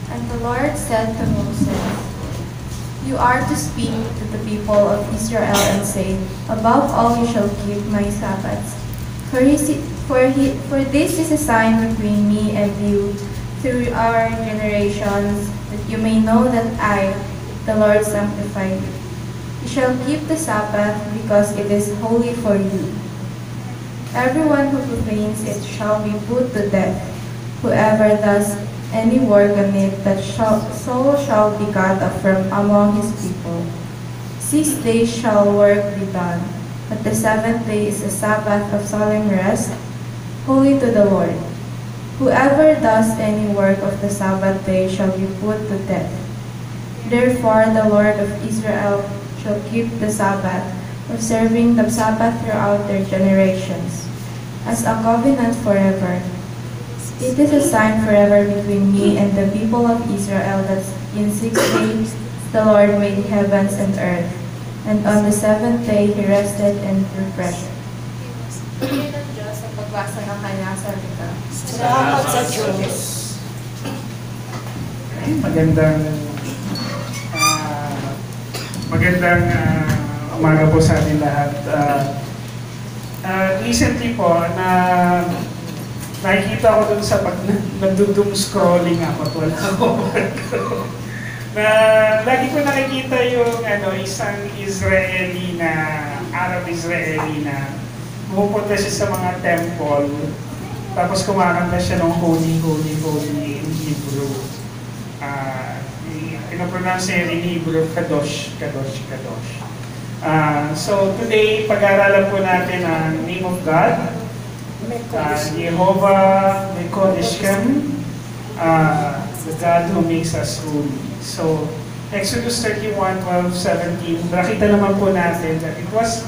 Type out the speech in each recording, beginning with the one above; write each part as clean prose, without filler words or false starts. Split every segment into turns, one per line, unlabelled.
And the Lord said to Moses, "You are to speak to the people of Israel and say, Above all you shall keep my Sabbaths. For this is a sign between me and you through our generations, that you may know that I, the Lord, sanctify you. You shall keep the Sabbath because it is holy for you. Everyone who profanes it shall be put to death. Whoever does any work on it, soul shall be cut off from among his people. 6 days shall work be done, but the seventh day is a Sabbath of solemn rest, holy to the Lord. Whoever does any work of the Sabbath day shall be put to death. Therefore the Lord of Israel shall keep the Sabbath, observing the Sabbath throughout their generations, as a covenant forever. It is a sign forever between me and the people of Israel that in 6 days the Lord made heavens and earth, and on the seventh day He rested and refreshed." Pagpili ng Diyos ang pagbasa ng kanyang salita.
Salamat sa Diyos.
Magandang umaga po sa ating lahat. Recently po, nakikita ko dun sa pag nagdudum scrolling ako, wala ako na lagi ko nakikita yung isang Israeli na, Arab Israeli na pumupunta siya sa mga temple, tapos kumakanta siya ng holy, holy, holy in Hebrew. Pinopronounce niya in Hebrew, Kadosh, Kadosh, Kadosh. So today, pag-aaralan po natin ang name of God, Jehovah Mekodeshkem, the God who makes us holy. So, Exodus 31, 12, 17, nakita naman po natin that it was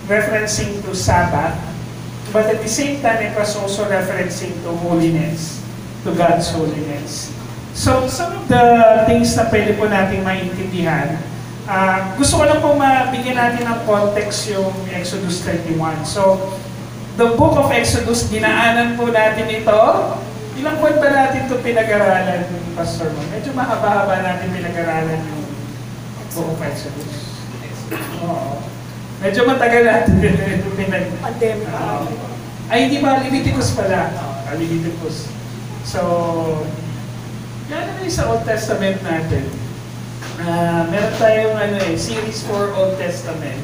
referencing to Sabbath, but at the same time, it was also referencing to holiness, to God's holiness. So, some of the things na pwede po natin maintindihan, gusto ko lang po mabigyan natin ng context yung Exodus 31. So, the book of Exodus, dinaanan po natin ito. Ilang buwan ba natin ito pinag-aralan, Pastor Mo? Medyo mahaba-haba natin pinag-aralan yung book of Exodus. Oo. Medyo matagal natin
Pandemic.
Ay, hindi ba? Leviticus pala. Leviticus. So, yan naman sa Old Testament natin. Meron tayong series for Old Testament.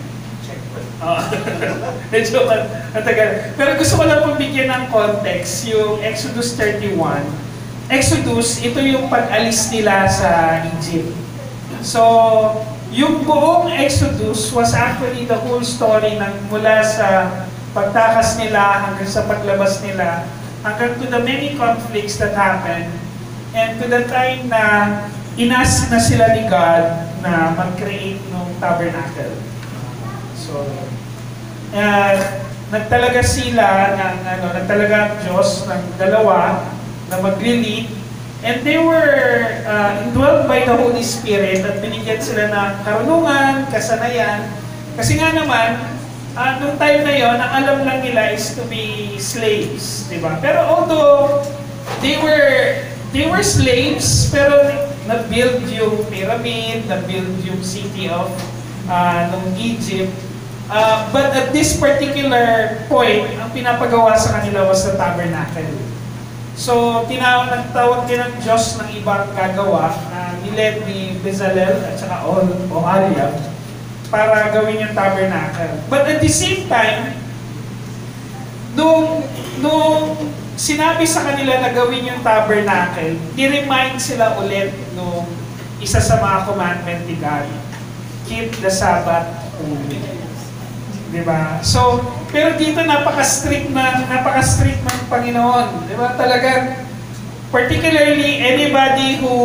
Medyo matagal. Pero gusto ko lang pong bigyan ng context, yung Exodus 31. Exodus, ito yung pag-alis nila sa Egypt. So, yung buong Exodus was actually the whole story ng mula sa pagtakas nila hanggang sa paglabas nila, hanggang to the many conflicts that happened, and to the time na inas na sila ni God na mag-create ng tabernacle. So, nagtalaga sila nagtalaga ang Diyos ng dalawa na magli-lead, and they were indwelled by the Holy Spirit at binigyan sila ng karunungan, kasanayan. Kasi nga naman, nung time na yon, ang alam lang nila is to be slaves, di ba? Pero although they were slaves, pero na-build yung pyramid, na-build yung city of nung Egypt. But at this particular point, ang pinapagawa sa kanila was the tabernacle. So, nagtawag din ng Diyos ng ibang gagawa na niled ni Bezalel at saka Oholiab para gawin yung tabernacle. But at the same time, nung sinabi sa kanila na gawin yung tabernacle, ni-remind sila ulit nung isa sa mga commandment ni God, keep the Sabbath holy. Diba? So, pero dito napaka-strict ng Panginoon. Diba? Talagang, particularly anybody who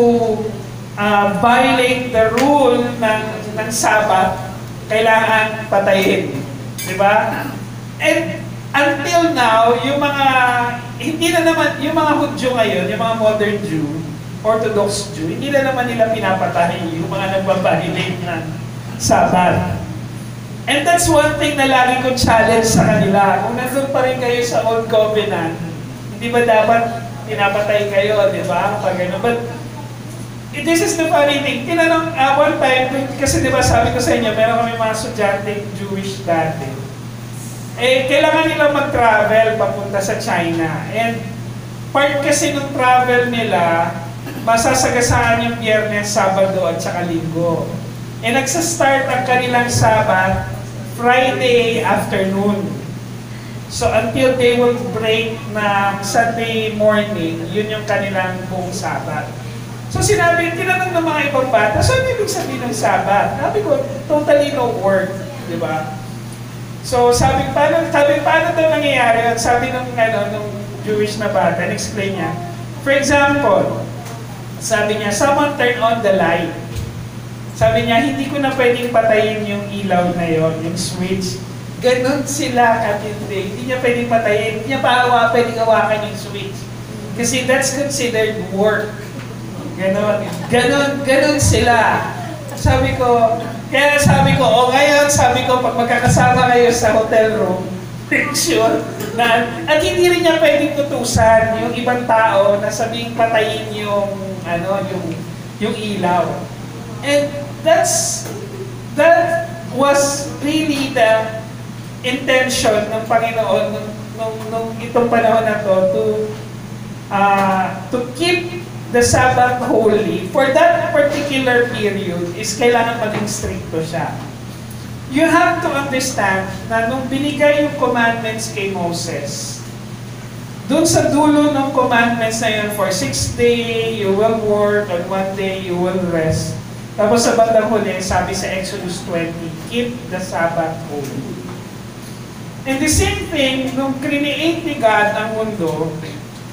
violate the rule ng Sabbath, kailangan patayin. Diba? And until now, yung mga, hindi na naman, yung mga Hudyo ngayon, yung mga modern Jew, Orthodox Jew, hindi na naman nila pinapatay yung mga nagbabiolate ng Sabbath. And that's one thing na lagi ko challenge sa kanila. Kung nandun pa rin kayo sa Old Covenant, hindi ba dapat pinapatay kayo, di ba? Pag ano. But this is the funny thing. Tinanong, one time, kasi di ba sabi ko sa inyo, meron kami mga estudyante Jewish dati. Kailangan nila mag-travel papunta sa China. And part kasi ng travel nila, masasagasaan yung Biyernes, Sabado at saka Linggo. Nagsa-start ang kanilang Sabat Friday afternoon. So until they will break na Sunday morning, yun yung kanilang buong Sabat. So tinanong ng mga ibang bata, so ano ibig sabihin ng Sabat? Sabi ko, totally no work, di ba? So sabi, paano ito nangyayari? At sabi nung Jewish na bata, explain niya. For example, sabi niya, someone turn on the light. Sabi niya, hindi ko na pwedeng patayin yung ilaw na yon, yung switch. Ganon sila katindi. Hindi niya pwedeng patayin. Hindi niya pwedeng hawakan yung switch. Kasi that's considered work. Ganon sila. Kaya sabi ko, ngayon, pag magkakasama kayo sa hotel room, make sure na, at hindi rin niya pwedeng utusan yung ibang tao na sabing patayin yung ilaw. And that was really the intention ng Panginoon nung itong panahon na to keep the Sabbath holy for that particular period is kailangan maging stricto siya. You have to understand na nung binigay yung commandments kay Moses, dun sa dulo ng commandments na yun, for 6 days you will work, and 1 day you will rest. Tapos sa bandang huli, sabi sa Exodus 20, keep the Sabbath holy. And the same thing, nung create ni God ang mundo,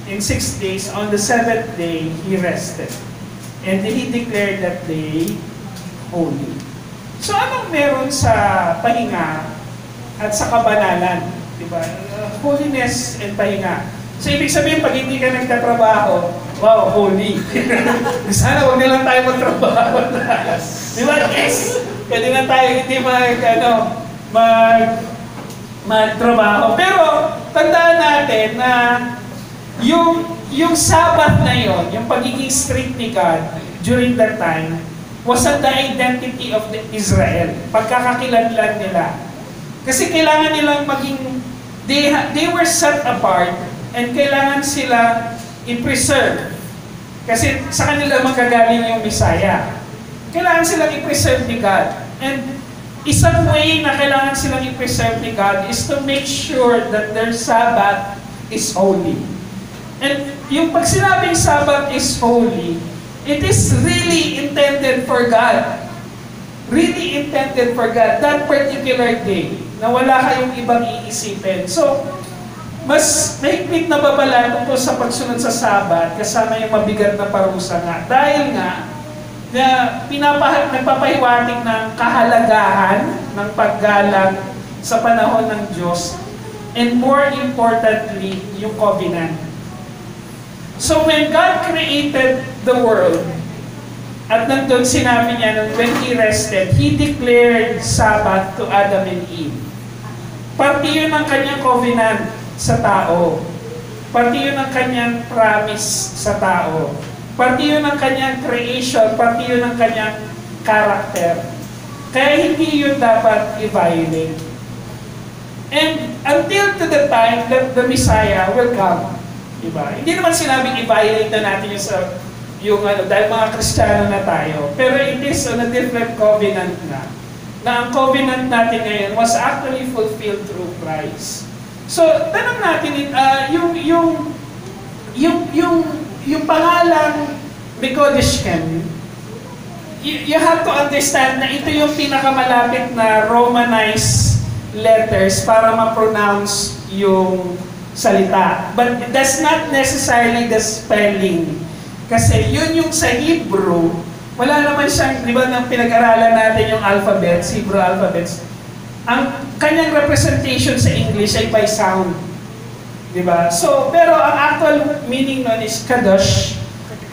in 6 days, on the 7th day, He rested. And He declared that day holy. So anong meron sa pahinga at sa kabanalan? Diba? Holiness and pahinga. So ibig sabihin, pag hindi ka nagtatrabaho, wow, holy. Sana huwag na lang tayo magtrabaho. Diba? Yes! Pwede na tayo hindi magtrabaho. Pero tandaan natin na yung Sabbath na yon, yung pagiging strict ni God during that time, was the identity of the Israel. Pagkakakilanlan nila. Kasi kailangan nilang they were set apart and kailangan sila i-preserve. Kasi sa kanila magagaling yung Messiah. Kailangan silang i-preserve ni God. And isang way na kailangan silang i-preserve ni God is to make sure that their Sabbath is holy. And yung pag sinabing Sabbath is holy, it is really intended for God. Really intended for God. That particular day, na wala kayong ibang iisipin. So, mas mahigpit na babala tungkol sa pagsunod sa Sabbath, kasama yung mabigat na parusa nga. Dahil nga, na nagpapahiwatig ng kahalagahan ng paggalang sa panahon ng Diyos, and more importantly, yung covenant. So when God created the world, at nandun sinabi niya, when He rested, He declared Sabbath to Adam and Eve. Parte yun ng kanyang covenant sa tao. Parte yun ng kanyang promise sa tao. Parte yun ng kanyang creation, parte yun ng kanyang character. Kaya hindi yun dapat i-violate. And until to the time that the Messiah will come, diba? Hindi naman sinabing i-violate na natin dahil mga Kristiyano na tayo. Pero it is on a different covenant na ang covenant natin ngayon was actually fulfilled through Christ. So, tanong natin, yung pangalang Mekodishkem, you have to understand na ito yung pinakamalapit na Romanized letters para ma-pronounce yung salita. But that's not necessarily the spelling. Kasi yun yung sa Hebrew, wala naman siyang, di ba, nang pinag-aralan natin yung alphabets, Hebrew alphabets, ang kanyang representation sa English ay by sound. Di ba? So, pero ang actual meaning nun is Kadosh,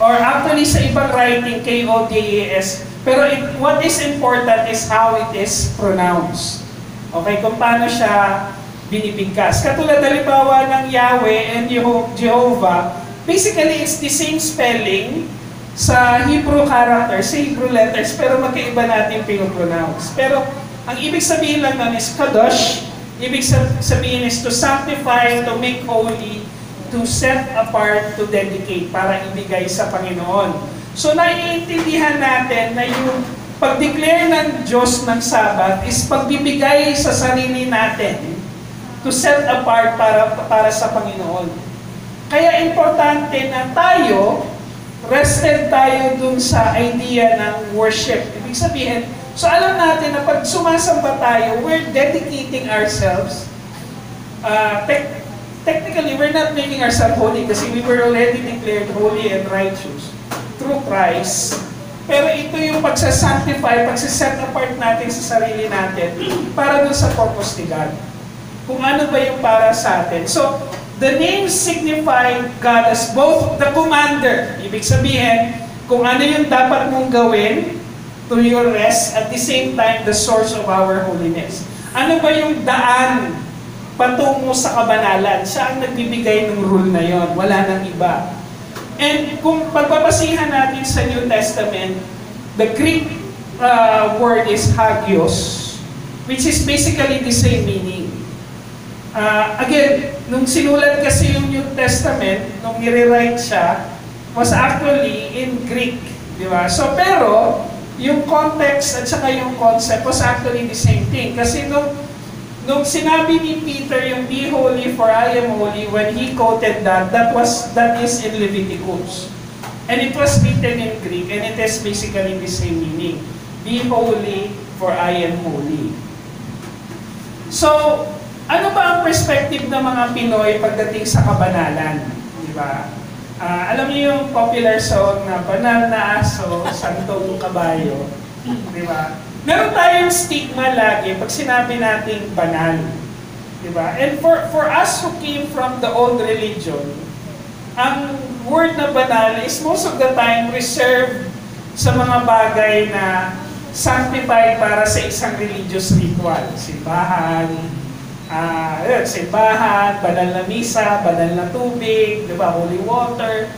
or actually sa ibang writing, K-O-D-A-S. Pero what is important is how it is pronounced. Okay, kung paano siya binibigkas. Katulad halimbawa ng Yahweh and Jehovah, basically it's the same spelling, sa Hebrew characters, sa Hebrew letters, pero magkaiba natin pinopronounce. Pero ang ibig sabihin lang nun is kadosh. Ibig sabihin is to sanctify, to make holy, to set apart, to dedicate, para ibigay sa Panginoon. So naiintindihan natin na yung pag-declare ng Diyos ng Sabat is pagbibigay sa sarili natin to set apart para sa Panginoon. Kaya importante na tayo, rested tayo dun sa idea ng worship. Ibig sabihin, so alam natin na pag sumasamba tayo, we're dedicating ourselves. Technically, we're not making ourselves holy kasi we were already declared holy and righteous through Christ. Pero ito yung pagsasanctify, pagsaset apart natin sa sarili natin para dun sa purpose ni God. Kung ano ba yung para sa atin. So, the name signify God as both the commander. Ibig sabihin, kung ano yung dapat mong gawin to your rest, at the same time, the source of our holiness. Ano ba yung daan patungo sa kabanalan? Siya ang nagbibigay ng rule na yon, wala nang iba. And kung pagbabasihan natin sa New Testament, the Greek word is hagios, which is basically the same meaning. Again, nung sinulat kasi yung New Testament, nung nire-write siya, was actually in Greek. Di ba? So, pero, yung context at saka yung concept was actually the same thing. Kasi nung sinabi ni Peter yung be holy for I am holy, when he quoted that is in Leviticus. And it was written in Greek and it is basically the same meaning. Be holy for I am holy. So, ano ba ang perspective ng mga Pinoy pagdating sa kabanalan? Di ba? Alam niyo yung popular song na banal na aso, santong kabayo. Di ba? Meron tayong stigma lagi pag sinabi nating banal. Diba? And for us who came from the old religion, ang word na banal is most of the time reserved sa mga bagay na sanctified para sa isang religious ritual. Simbahan, banal na misa, banal na tubig, diba? Holy water.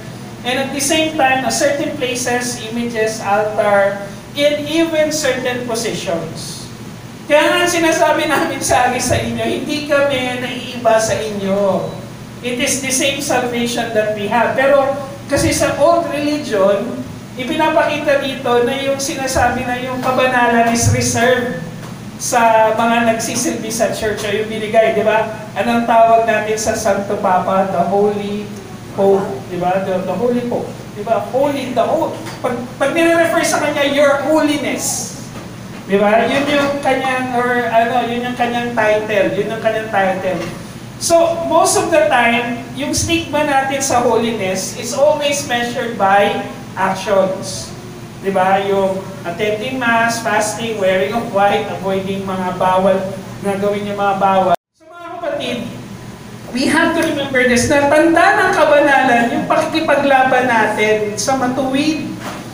And at the same time, certain places, images, altar, in even certain positions. Kaya nga sinasabi namin sa inyo, hindi kami naiiba sa inyo. It is the same salvation that we have. Pero kasi sa old religion, ipinapakita dito na yung sinasabi na yung kabanalan is reserved sa mga nagsisilbi sa church o yung binigay, di ba? Anong tawag natin sa Santo Papa? The Holy Pope, di ba? The Holy Pope. Diba? Holy, the whole. Pag nire-refer sa kanya, your holiness. Diba? Yun yung kanyang, yun yung kanyang title. Yun yung kanyang title. So, most of the time, yung stigma natin sa holiness is always measured by actions. Diba? Yung attending mass, fasting, wearing of white, avoiding mga bawal, gagawin yung mga bawal. So, mga kapatid, we have to remember this, na tanda ng kabanalan, yung pakikipaglaban natin sa matuwid,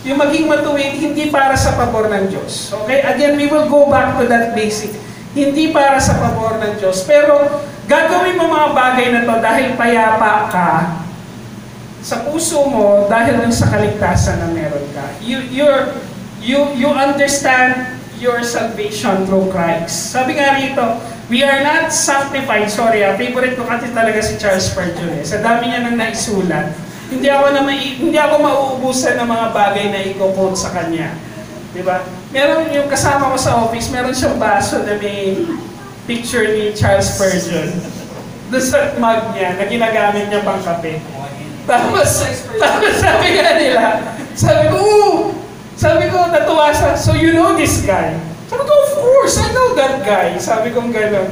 yung maging matuwid, hindi para sa pabor ng Diyos. Okay? Again, we will go back to that basic. Hindi para sa pabor ng Diyos. Pero, gagawin mo mga bagay na to dahil payapa ka sa puso mo, dahil lang sa kaligtasan na meron ka. You understand your salvation through Christ. Sabi nga rito, we are not sanctified. Sorry, favorite ko kasi talaga si Charles Spurgeon. Sa dami niya nang naisulat, hindi ako mauubusan ng mga bagay na i-quote sa kanya. Diba? Meron yung kasama ko sa office, meron siyang baso na may picture ni Charles Spurgeon. Doon sa mug niya, na ginagamit niya pang kape. Tapos sabi nga nila, sabi ko, natuwa siya, so you know this guy? Sabi ko, of course, I know that guy. Sabi ko gano'n.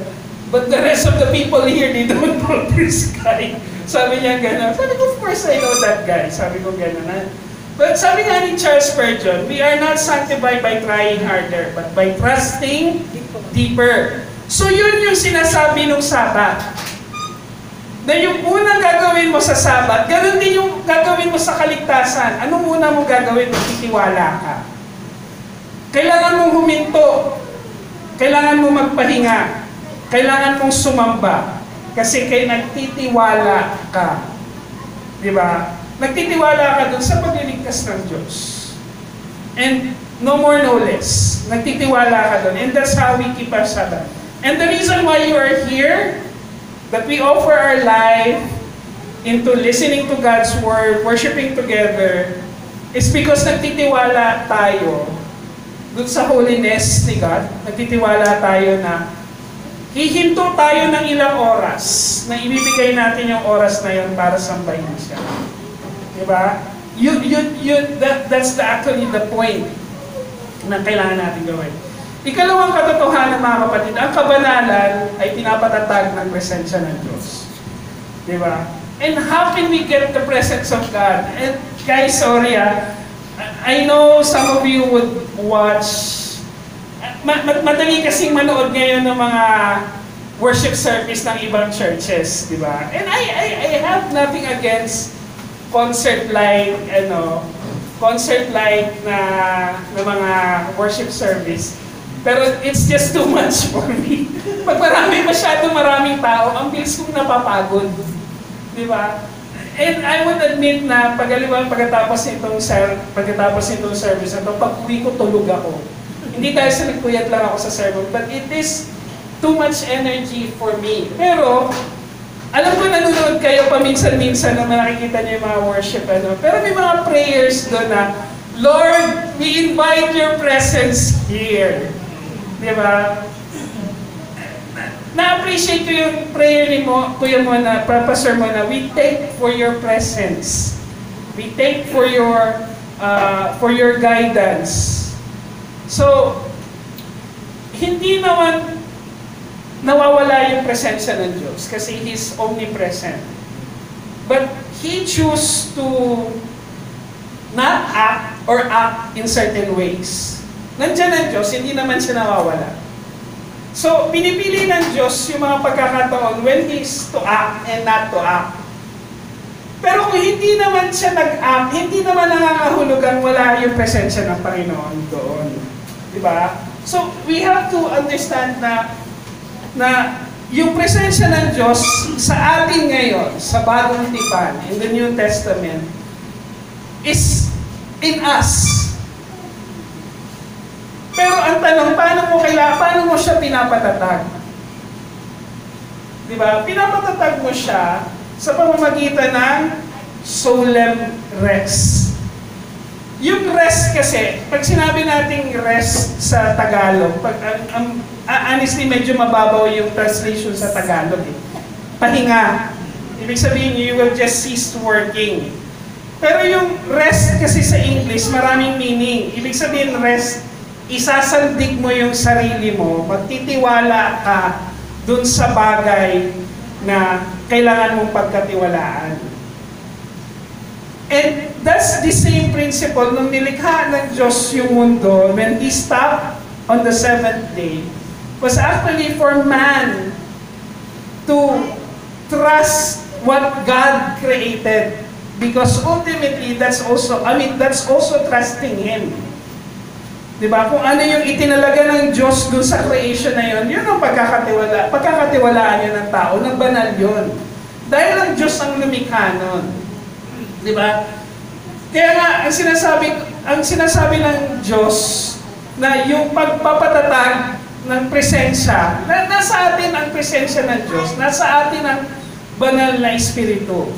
But the rest of the people here, they don't know this guy. Sabi niya gano'n. Sabi ko, of course, I know that guy. Sabi ko gano'n. But sabi nga ni Charles Spurgeon, we are not sanctified by trying harder, but by trusting deeper. So yun yung sinasabi ng Sabat. Na yung unang gagawin mo sa Sabat, ganoon din yung gagawin mo sa kaligtasan. Anong una mong gagawin? Magtitiwala ka. Kailangan mong huminto. Kailangan mong magpahinga. Kailangan mong sumamba. Kasi kay nagtitiwala ka. Di ba? nagtitiwala ka dun sa pagliligtas ng Diyos. And no more, no less. Nagtitiwala ka dun. And that's how we keep our Sabbath. And the reason why you are here, that we offer our life into listening to God's Word, worshiping together, is because nagtitiwala tayo dun sa holiness ni God. Nagtitiwala tayo na hihinto tayo ng ilang oras na ibibigay natin yung oras na yun para sambahin siya. Diba? That's actually the point na kailangan natin gawin. Ikalawang katotohanan, mga kapatid, ang kabanalan ay pinapatatag ng presensya ng Diyos. Diba? And how can we get the presence of God? And guys, sorry I know some of you would watch, madali kasing manood ngayon ng mga worship service ng ibang churches, di ba? And I have nothing against concert like na mga worship service. Pero it's just too much for me. Pag maraming tao, ang bilis kong napapagod. Di ba? And I would admit na pagkatapos nitong service na ito, pag-uwi ko, tulog ako. Hindi dahil sa nagpuyat lang ako sa sermon, but it is too much energy for me. Pero, alam ko nanonood kayo paminsan-minsan na nakikita niyo yung mga worship, pero may mga prayers doon na, Lord, we invite your presence here. Di ba? Na-appreciate ko yung prayer ni Kuya mo na, Pastor mo na, we take for your presence. We take for your guidance. So, hindi naman nawawala yung presensya ng Diyos kasi He's omnipresent. But He choose to not act or act in certain ways. Nandiyan ang Diyos, hindi naman siya nawawala. So, pinipili ng Diyos yung mga pagkakataon when He's to act and not to act. Pero kung hindi naman siya nag-act, hindi naman nangangahulugan wala yung presensya ng Panginoon doon. Diba? So, we have to understand na yung presensya ng Diyos sa atin ngayon, sa Bagong Tipan, in the New Testament, is in us. Pero ang tanong, paano mo siya pinapatatag? Diba? Pinapatatag mo siya sa pamamagitan ng solemn rest. Yung rest kasi, pag sinabi nating rest sa Tagalog, honestly, medyo mababaw yung translation sa Tagalog. Pahinga. Ibig sabihin, you will just cease working. Pero yung rest kasi sa English, maraming meaning. Ibig sabihin, rest, isasandig mo yung sarili mo, magtitiwala ka dun sa bagay na kailangan mong pagkatiwalaan. And that's the same principle nung nilikha ng Diyos yung mundo when He stopped on the seventh day was actually for man to trust what God created, because ultimately that's also trusting Him. Diba? Kung ano yung itinalaga ng Diyos dun sa creation na yun, yun ang pagkakatiwalaan yun ng tao, ng banal yun. Dahil ang Diyos ang lumikha nun. Diba? Kaya nga, ang sinasabi ng Diyos na yung pagpapatatag ng presensya, nasa atin ang presensya ng Diyos, nasa atin ang banal na Espiritu.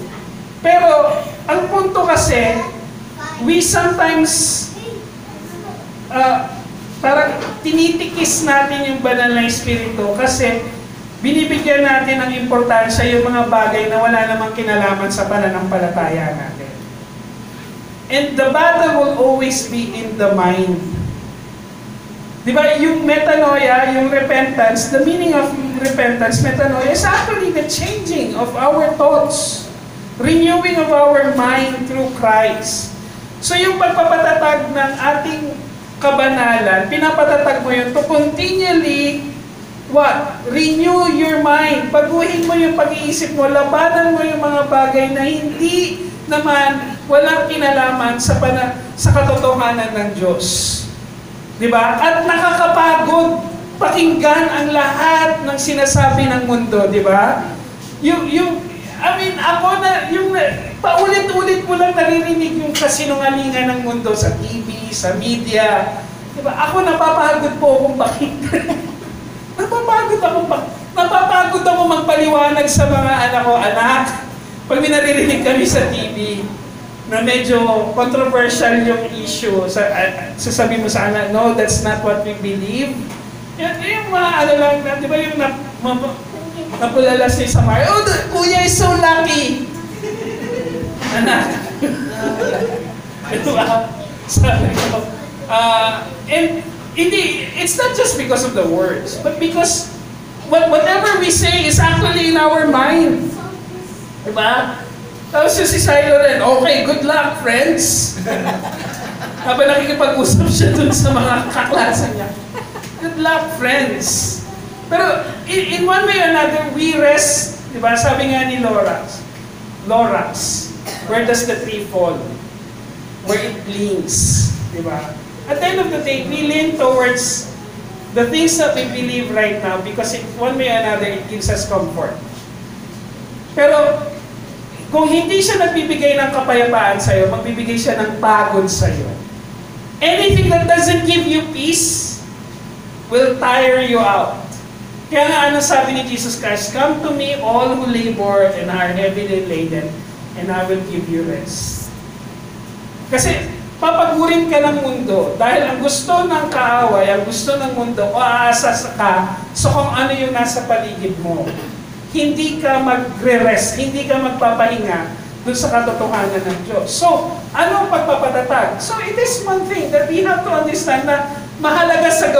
Pero, ang punto kasi, we sometimes parang tinitikis natin yung banal na Espiritu kasi binibigyan natin ng importansya yung mga bagay na wala namang kinalaman sa pananampalataya natin. And the battle will always be in the mind. Diba, yung metanoia, yung repentance, the meaning of repentance, metanoia, is actually the changing of our thoughts, renewing of our mind through Christ. So yung pagpapatatag ng ating kabanalan, pinapatatag mo yun to continually renew your mind. Baguhin mo yung pag-iisip mo, labanan mo yung mga bagay na hindi naman walang kinalaman sa katotohanan ng Diyos. Diba? At nakakapagod pakinggan ang lahat ng sinasabi ng mundo, diba? I mean, ako na, paulit-ulit mo lang naririnig yung kasinungalingan ng mundo sa TV, sa media. Diba? Ako napapagod po kung bakit. Napapagod ako magpaliwanag sa mga anak ko, anak, pag may naririnig kami sa TV, na medyo controversial yung issue, sasabi mo sa anak, no, that's not what we believe. Yung mga ano lang, di ba yung napulalas ni Samar, oh, kuya is so lucky. Anak. Ito sabi ko. And it's not just because of the words, but because whatever we say is actually in our mind. Diba? Tapos yung si Silo rin, okay, good luck, friends. Habang nakikipag-usap siya dun sa mga kaklase niya. Good luck, friends. Pero in one way or another, we rest, diba? Sabi nga ni Lorax, where does the tree fall? Where it leans. Diba? At the end of the day, we lean towards the things that we believe right now because in one way or another, it gives us comfort. Pero kung hindi siya nagbibigay ng kapayapaan sa'yo, magbibigay siya ng pagod sa'yo. Anything that doesn't give you peace will tire you out. Kaya nga ano sabi ni Jesus Christ, come to me all who labor and are heavily laden, and I will give you rest. Kasi papagurin ka ng mundo dahil ang gusto ng kaaway, ang gusto ng mundo, aasa ka sa kung ano yung nasa paligid mo. Hindi ka magre-rest, hindi ka magpapahinga dun sa katotohanan ng Diyos. So, ano ang pagpapatatag? So, it is one thing that we have to understand na mahalaga sa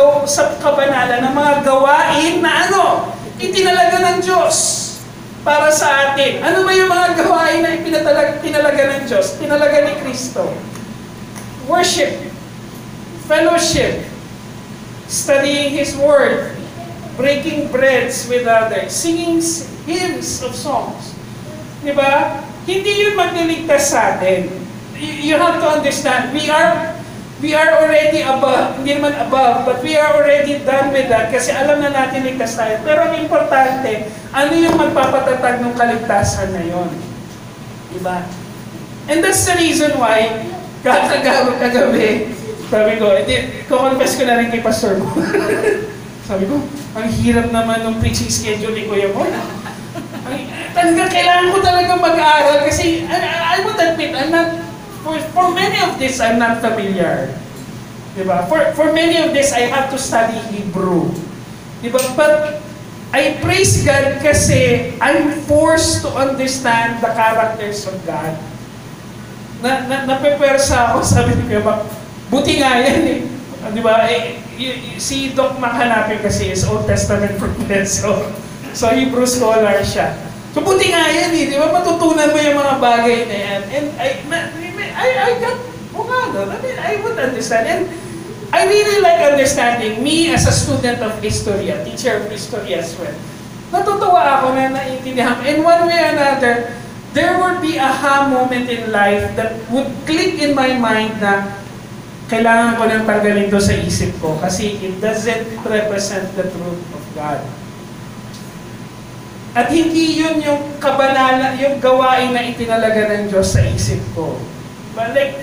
kabanalan ng mga gawain na ano, itinalaga ng Diyos para sa atin. Ano ba yung mga gawain na itinalaga ng Diyos? Tinalaga ni Kristo. Worship, fellowship, studying His Word, breaking breads with others, singing hymns of songs. Diba? Hindi yun magliligtas sa atin. You have to understand, we are already above, hindi naman above, but we are already done with that kasi alam na natin ligtas tayo. Pero ang importante, ano yung magpapatatag ng kaligtasan na yun? Diba? And that's the reason why, kagabi, sabi ko, confess ko na rin kay Pastor mo. Sabi ko, ang hirap naman ng preaching schedule ni Kuya mo. Talagang kailangan ko talaga mag-aaral kasi I would admit, I'm not, for many of this, I'm not familiar. Diba? For many of this, I have to study Hebrew. Diba? But I praise God kasi I'm forced to understand the characters of God. Napepersa ako, sabi ni Kuya, buti nga yan eh. Diba? Si Doc Mahanapin kasi is Old Testament professor. So Hebrew scholar siya. So buti nga yan eh, di ba? Matutunan mo yung mga bagay na yan. And I got, I would understand. And I really like understanding, me as a student of history, a teacher of history as well. Natutuwa ako na naiintindihan. In one way or another, there would be a aha moment in life that would click in my mind na kailangan ko nang tanggalin to sa isip ko kasi it doesn't represent the truth of God. At hindi yun yung kabanalan, yung gawain na itinalaga ng Diyos sa isip ko. But like,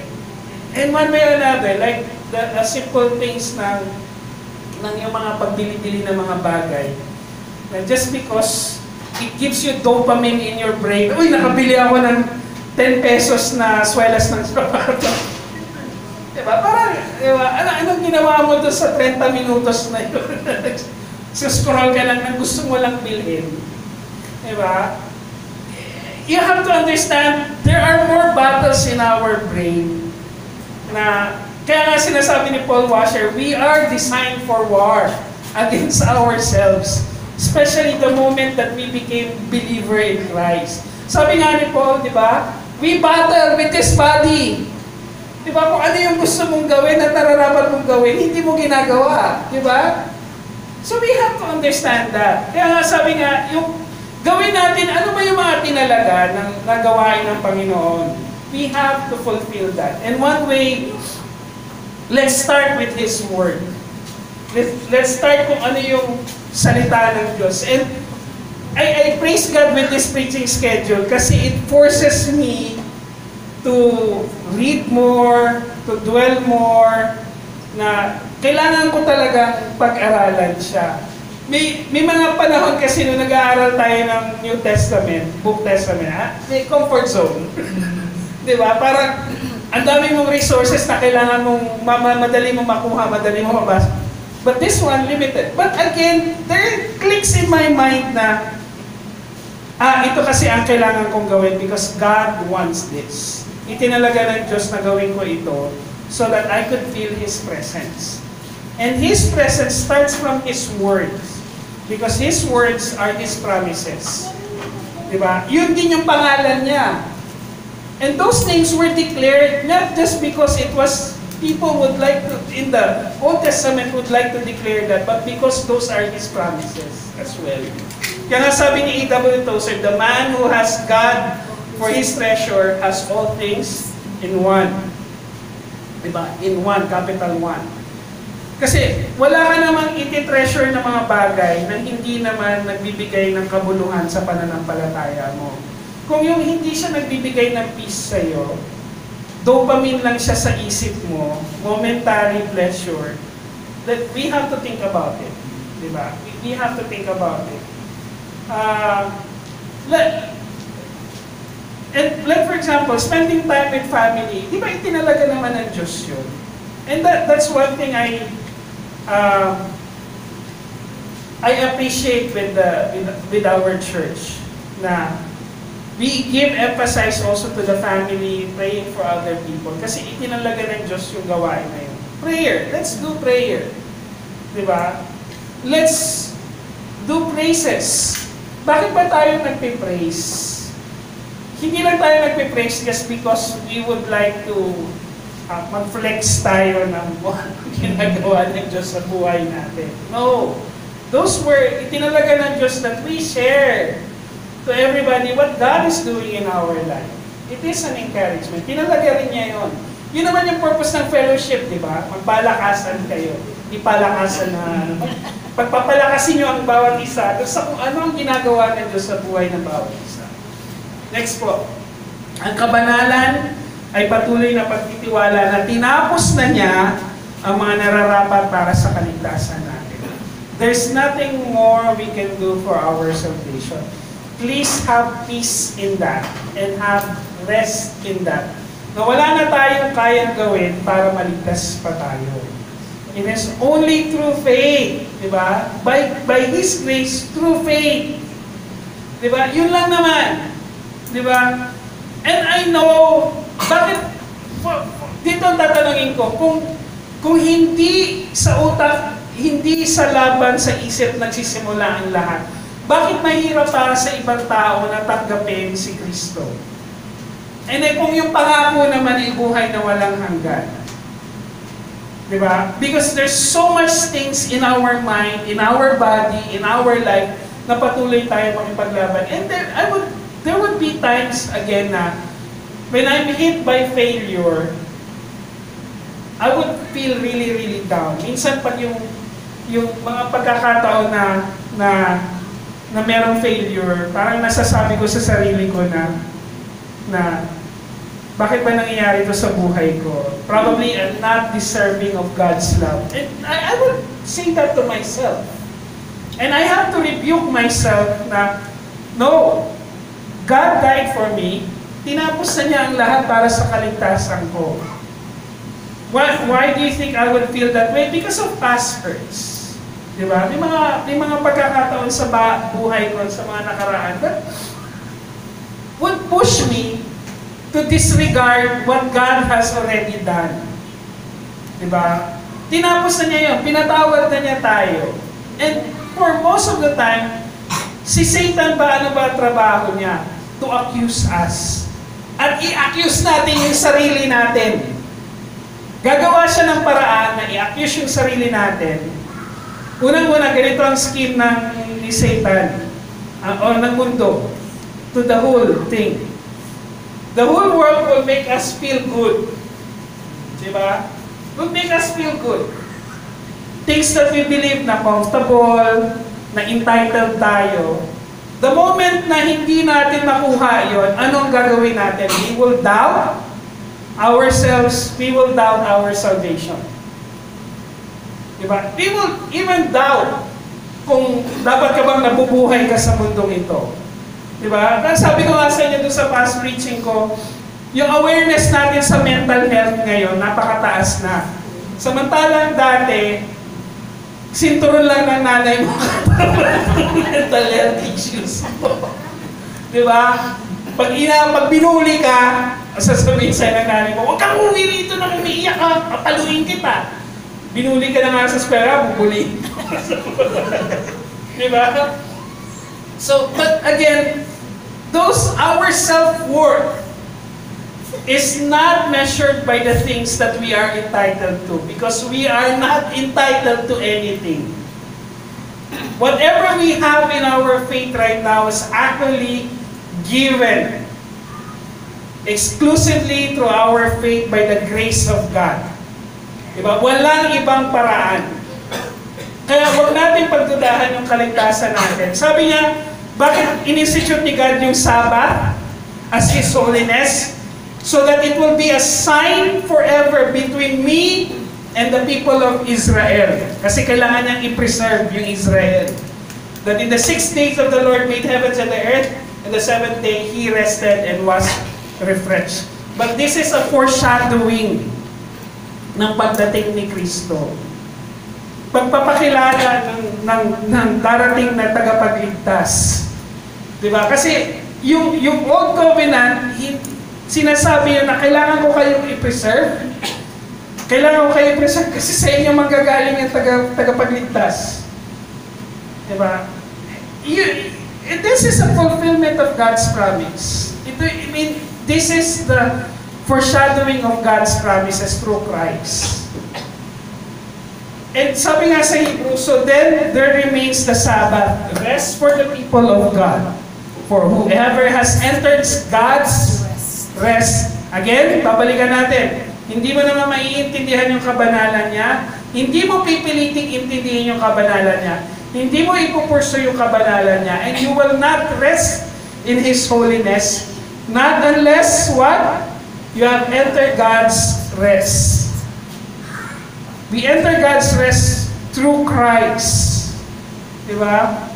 in one way or another, like the simple things ng yung mga pagbili-bili ng mga bagay, na just because it gives you dopamine in your brain, uy, nakabili ako ng 10 pesos na swelas ng sapatos. Diba? Parang, diba? Anong ginawa mo doon sa 30 minutos na yun? Scroll ka lang na gusto mo lang bilhin. Diba? You have to understand, there are more battles in our brain. Na, kaya nga sinasabi ni Paul Washer, we are designed for war against ourselves. Especially the moment that we became believer in Christ. Sabi nga ni Paul, di ba? We battle with this body. Di ba? Kung ano yung gusto mong gawin at nararapat mong gawin, hindi mo ginagawa. Di ba? So we have to understand that. Kaya nga sabi nga, yung gawin natin, ano ba yung mga tinalaga ng nagawain ng Panginoon? We have to fulfill that. And one way, let's start with His Word. Let's start kung ano yung salita ng Diyos. And I praise God with this preaching schedule kasi it forces me to read more, to dwell more, na kailangan ko talagang pag-aralan siya. May mga panahon kasi nung nag-aaral tayo ng New Testament, Book Testament, may comfort zone. Di ba? Parang ang dami mong resources na kailangan mong madali mong makuha, madali mong mabasa. But this one, limited. But again, there clicks in my mind na, ito kasi ang kailangan kong gawin because God wants this. Itinalaga ng Diyos na gawin ko ito so that I could feel His presence. And His presence starts from His words. Because His words are His promises. Diba? Yun din yung pangalan niya. And those things were declared not just because it was people would like to, in the Old Testament would like to declare that, but because those are His promises as well. Kaya nga sabi ni A.W. Tozer, the man who has God for his treasure has all things in one. Diba? In one, capital one. Kasi wala ka namang iti-treasure na mga bagay na hindi naman nagbibigay ng kabuluhan sa pananampalataya mo. Kung yung hindi siya nagbibigay ng peace sa'yo, dopamine lang siya sa isip mo, momentary pleasure, that we have to think about it. Diba? We have to think about it. Like for example, spending time with family, di ba itinalaga naman ng Diyos yun? And that's one thing I appreciate with our church, na we give emphasis also to the family, praying for other people. Kasi itinalaga ng Diyos yung gawain na yun. Prayer. Let's do prayer. Diba? Let's do praises. Bakit ba tayo nagpe-praise? Hindi lang tayo nagpe-praise just because we would like to mag-flex tayo ng ginagawa ng Diyos sa buhay natin. No. Those were itinalaga ng Diyos that we share to everybody what God is doing in our life. It is an encouragement. Tinalaga rin niya yun. Yun naman yung purpose ng fellowship, di ba? Magpalakasan kayo. Ipalakasan na pagpapalakasin nyo ang bawat isa sa kung ano ang ginagawa ng Diyos sa buhay ng bawat isa. Next po. Ang kabanalan ay patuloy na pagtitiwala na tinapos na niya ang mga nararapat para sa kaligtasan natin. There's nothing more we can do for our salvation. Please have peace in that and have rest in that. Na wala na tayong kayang gawin para maligtas pa tayo. It is only through faith, di ba? By His grace, through faith. Di ba? Yun lang naman. Di ba? And I know, bakit, dito ang tatanungin ko, kung hindi sa utak, hindi sa laban, sa isip nagsisimula ang lahat, bakit mahirap para sa ibang tao na tanggapin si Kristo? And then kung yung pangako naman ay buhay na walang hanggan. Diba? Because there's so much things in our mind, in our body, in our life, na patuloy tayo makipaglaban. And there would be times again na when I'm hit by failure, I would feel really, really down. Minsan pag yung mga pagkakataon na merong failure, parang nasasabi ko sa sarili ko na bakit ba nangyayari ito sa buhay ko? Probably I'm not deserving of God's love. And I would say that to myself. And I have to rebuke myself na, no, God died for me. Tinapos na niya ang lahat para sa kaligtasan ko. Why do you think I would feel that way? Because of past hurts. Diba? May mga pagkakataon sa buhay ko, sa mga nakaraan, that would push me to disregard what God has already done. Diba? Tinapos na niya yun. Pinatawad na niya tayo. And for most of the time, si Satan ba, ano ba trabaho niya? To accuse us. At i-accuse natin yung sarili natin. Gagawa siya ng paraan na i-accuse yung sarili natin. Unang-una, ganito ang scheme ni Satan o ng mundo to the whole thing. The whole world will make us feel good. Diba? Will make us feel good. Things that we believe na comfortable, na entitled tayo. The moment na hindi natin makuha yon, anong gagawin natin? We will doubt ourselves, we will doubt our salvation. Diba? We will even doubt kung dapat ka bang nabubuhay ka sa mundong ito. Diba? Sabi ko nga sa inyo doon sa past preaching ko, yung awareness natin sa mental health ngayon, napakataas na. Samantalang dati, sinturon lang ng nanay mo mental health issues mo. Diba? Pag binuli ka, sasabihin sa'yo ng nanay mo, huwag kang uwi rito na umiiyak ka, papaluin kita. Binuli ka na nga sa eskwela, bubuli. Diba? So, but again, our self-worth is not measured by the things that we are entitled to, because we are not entitled to anything. Whatever we have in our faith right now is actually given exclusively through our faith by the grace of God. Diba? Walang ibang paraan. Kaya huwag natin pagdudahan yung kaligtasan natin. Sabi niya, bakit in-institute ni God yung Sabbath as His holiness? So that it will be a sign forever between me and the people of Israel. Kasi kailangan niyang i-preserve yung Israel. That in the 6 days of the Lord made heavens and the earth, and the 7th day He rested and was refreshed. But this is a foreshadowing ng pagdating ni Kristo. Pagpapakilala ng darating na tagapagligtas. Diba? Kasi yung Old Covenant, sinasabi yun na kailangan ko kayong i-preserve. Kailangan ko kayong i-preserve kasi sa inyo manggagaling yung tagapagligtas. Diba? This is a fulfillment of God's promise. This is the foreshadowing of God's promises through Christ. And sabi nga sa Hebrew, so then there remains the Sabbath, rest for the people of God. For whoever has entered God's rest. Again, babalikan natin. Hindi mo naman maiintindihan yung kabanalan niya. Hindi mo pipiliting intindihin yung kabanalan niya. Hindi mo ipupurso yung kabanalan niya. And you will not rest in His holiness. Not unless what? You have entered God's rest. We enter God's rest through Christ. Diba?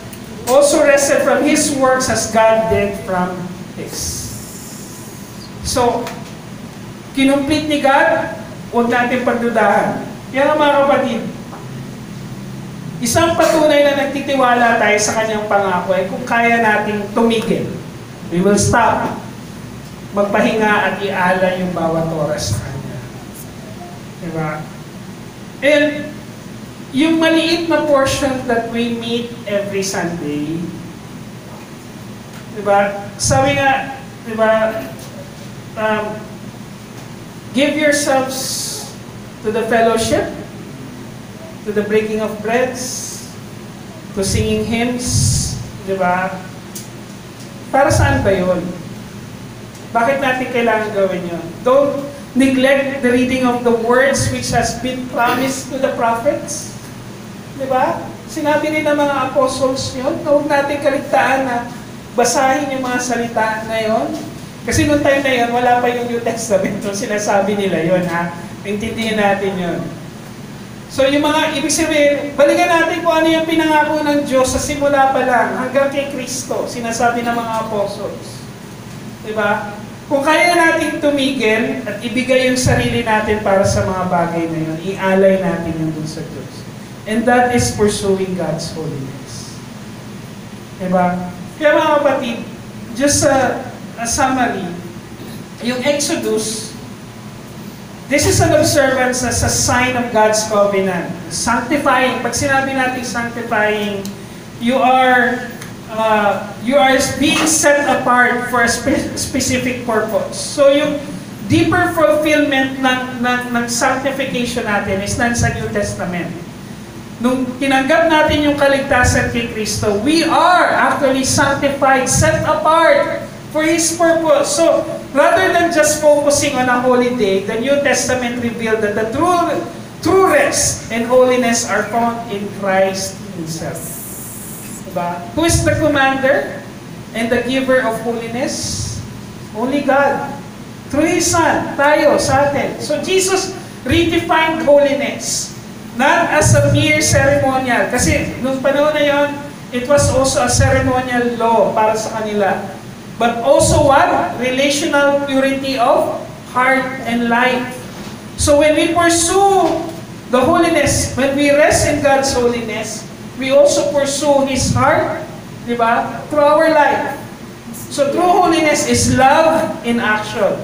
Also rested from His works as God did from His. So, kinumplete ni God, huwag natin pagdudahan. Kaya mga kapatid, isang patunay na nagtitiwala tayo sa Kanyang pangako ay kung kaya nating tumigil. We will stop. Magpahinga at ialay yung bawat oras sa Kanya. Diba? And yung maliit na portion that we meet every Sunday, diba? Sabi nga, diba, give yourselves to the fellowship, to the breaking of breads, to singing hymns, diba? Para saan ba yun? Bakit natin kailangan gawin yun? Don't neglect the reading of the words which has been promised to the prophets. Diba? Sinabi rin ng mga apostles yun, na huwag natin kaligtaan na basahin yung mga salita na yun. Kasi noong time na yun, wala pa yung New Testament. So sinasabi nila yun, ha? Intindihin natin yun. So yung mga, ibig sabihin, balikan natin kung ano yung pinangako ng Diyos sa simula pa lang, hanggang kay Kristo, sinasabi ng mga apostles. Diba? Kung kaya natin tumigil at ibigay yung sarili natin para sa mga bagay na yun, ialay natin yung dun sa Diyos. And that is pursuing God's holiness. Diba? Kaya mga kapatid, just a summary, yung Exodus, this is an observance as a sign of God's covenant. Sanctifying, pag sinabi natin sanctifying, you are being set apart for a specific purpose. So yung deeper fulfillment ng sanctification natin is nasa New Testament. Nung tinanggap natin yung kaligtasan kay Kristo, we are actually sanctified, set apart for His purpose. So rather than just focusing on a holy day, the New Testament revealed that the true rest and holiness are found in Christ Himself. Diba? Who is the commander? And the giver of holiness? Only God. Through His Son, tayo, sa atin. So Jesus redefined holiness. Not as a mere ceremonial. Kasi nung panahon na yon, it was also a ceremonial law para sa kanila. But also what? Relational purity of heart and life. So when we pursue the holiness, when we rest in God's holiness, we also pursue His heart, di ba? Through our life. So true holiness is love in action.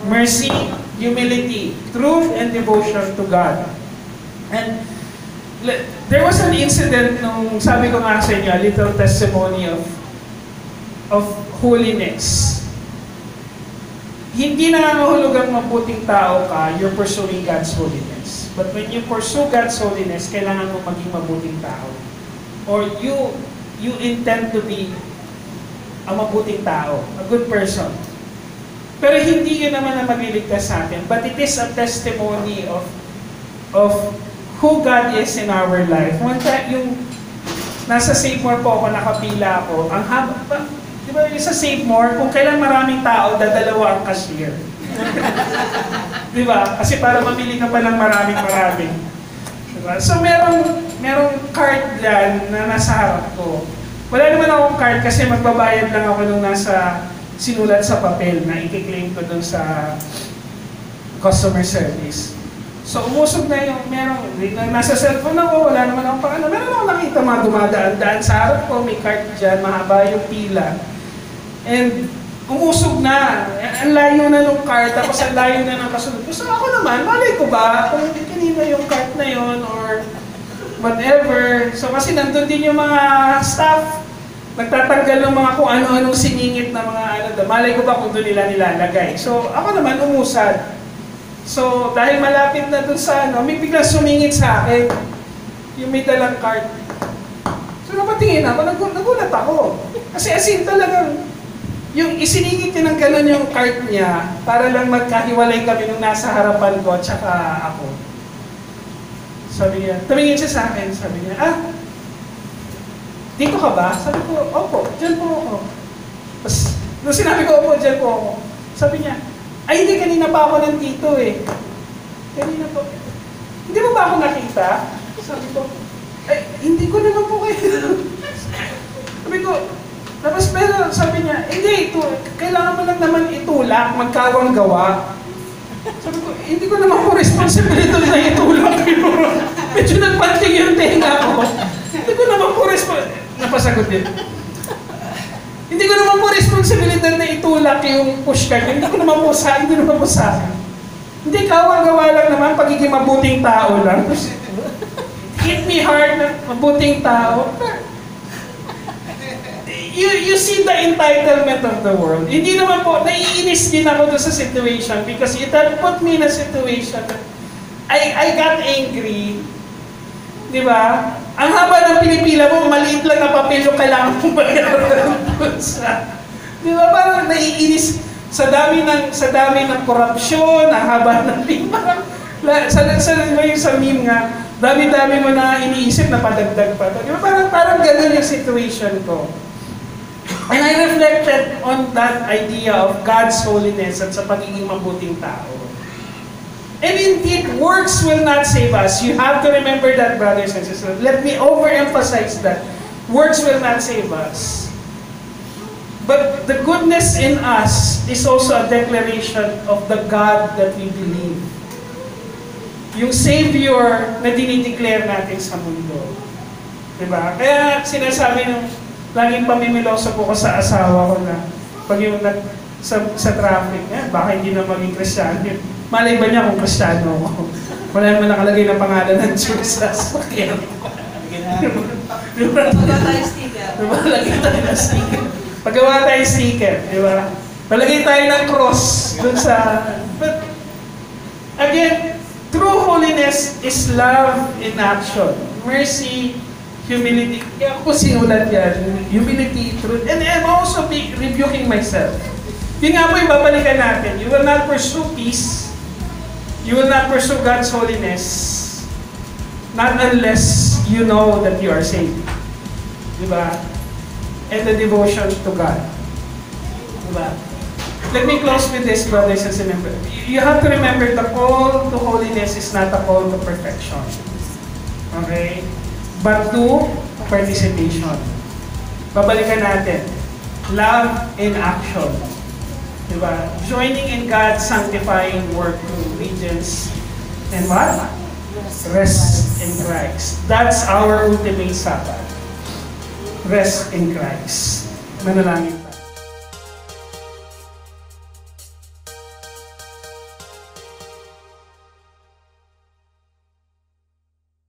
Mercy, humility, truth, and devotion to God. And there was an incident nung sabi ko nga sa inyo, a little testimony of holiness. Hindi nangangahulugang mabuting tao ka, you're pursuing God's holiness. But when you pursue God's holiness, kailangan mo maging mabuting tao. Or you intend to be a mabuting tao, a good person. Pero hindi yun naman ang magliligtas sa atin. But it is a testimony of who God is in our life. One time, yung nasa Save More po ako, nakapila ako, ang haba, di ba yung sa Save More, kung kailan maraming tao, dadalawa ang cashier. Di ba? Kasi para mamili ka pa ng maraming. Diba? So merong card dyan na nasa harap ko. Wala naman akong card kasi magbabayad lang ako nung nasa sinulat sa papel na i-claim ko dun sa customer service. So umusog na yung nasa cellphone ako, wala naman akong pakala. Meron ako nakita mga dumadaan-daan sa harap ko, may card dyan, mahaba yung pila. And umusog na. Ang layo na ng card, tapos ang layo na ng kasunod. So ako naman, malay ko ba kung hindi kanina yung card na yon or whatever. So kasi nandun din yung mga staff, nagtatanggal ng mga kung ano-anong siningit na mga ano. Malay ko ba kung doon nila nilalagay. So ako naman umusad. So dahil malapit na dun sa ano, may biglang sumingit sa akin yung may dalang card. So napatingin ako, nagulat ako. Kasi as in talagang yung isiningit niya ng gano'n yung card niya para lang magkahiwalay kami nung nasa harapan ko at saka ako. Sabi niya, tumingin siya sa akin, sabi niya, dito ka ba? Sabi ko, opo, dyan po ako. Tapos, nung sinabi ko, opo, dyan po ako. Sabi niya, ay hindi, kanina pa ako nandito eh. Kanina po. Hindi mo ba ako nakita? Sabi ko, ay, hindi ko naman po kayo. Sabi ko, tapos pero sabi niya, hindi, kailangan mo lang naman itulak, magkawang gawa. Sabi ko, hindi ko naman po responsibilidad na itulak yun. Medyo nagpanting yung tenga ko. Hindi ko naman po napasagot din. Hindi ko naman po responsibilidad na itulak yung pushcart. Hindi naman po sa akin. Hindi, kawang gawa lang naman, pagiging mabuting tao lang. Hit me hard na mabuting tao. You see the entitlement of the world. Hindi naman po, naiinis din ako doon sa situation because it had put me in a situation that I got angry. Di ba? Ang haba ng pinipila mo, maliit lang na papel yung kailangan mong bayaran. Di ba? Parang naiinis sa dami ng korupsyon, ang haba ng lima. Sa meme nga, dami-dami mo na iniisip na padagdag pa. Di ba? Parang ganun yung situation ko. And I reflected on that idea of God's holiness at sa pagiging mabuting tao. And indeed, works will not save us. You have to remember that, brothers and sisters. Let me overemphasize that. Works will not save us. But the goodness in us is also a declaration of the God that we believe. Yung Savior na dinideclare natin sa mundo. Diba? Kaya sinasabi ng laging pamimiloso po ko sa asawa ko na pag yung sa traffic niya, baka hindi na maging Kristiyano. Malay ba niya kung Kristiyano ako? Wala naman nakalagay ng pangalan ng Diyos sa sakyan.
Paggawa tayo sticker.
Lagay tayo ng sticker. Paggawa tayo sticker, di ba? Palagay tayo ng cross dun sa... But, again, true holiness is love in action. Mercy, humility. Kaya ako sinulat yan. Humility, truth. And I'm also rebuking myself. Yun nga po yung babalikan natin. You will not pursue peace. You will not pursue God's holiness. Not unless you know that you are saved. Diba? and the devotion to God. Diba? Let me close with this, brothers and sisters. You have to remember the call to holiness is not a call to perfection. Okay? But to participation. Babalikan natin. Love in action. Diba? Joining in God's sanctifying work through obedience and what? Rest in Christ. That's our ultimate Sabbath. Rest in Christ. Manalangin.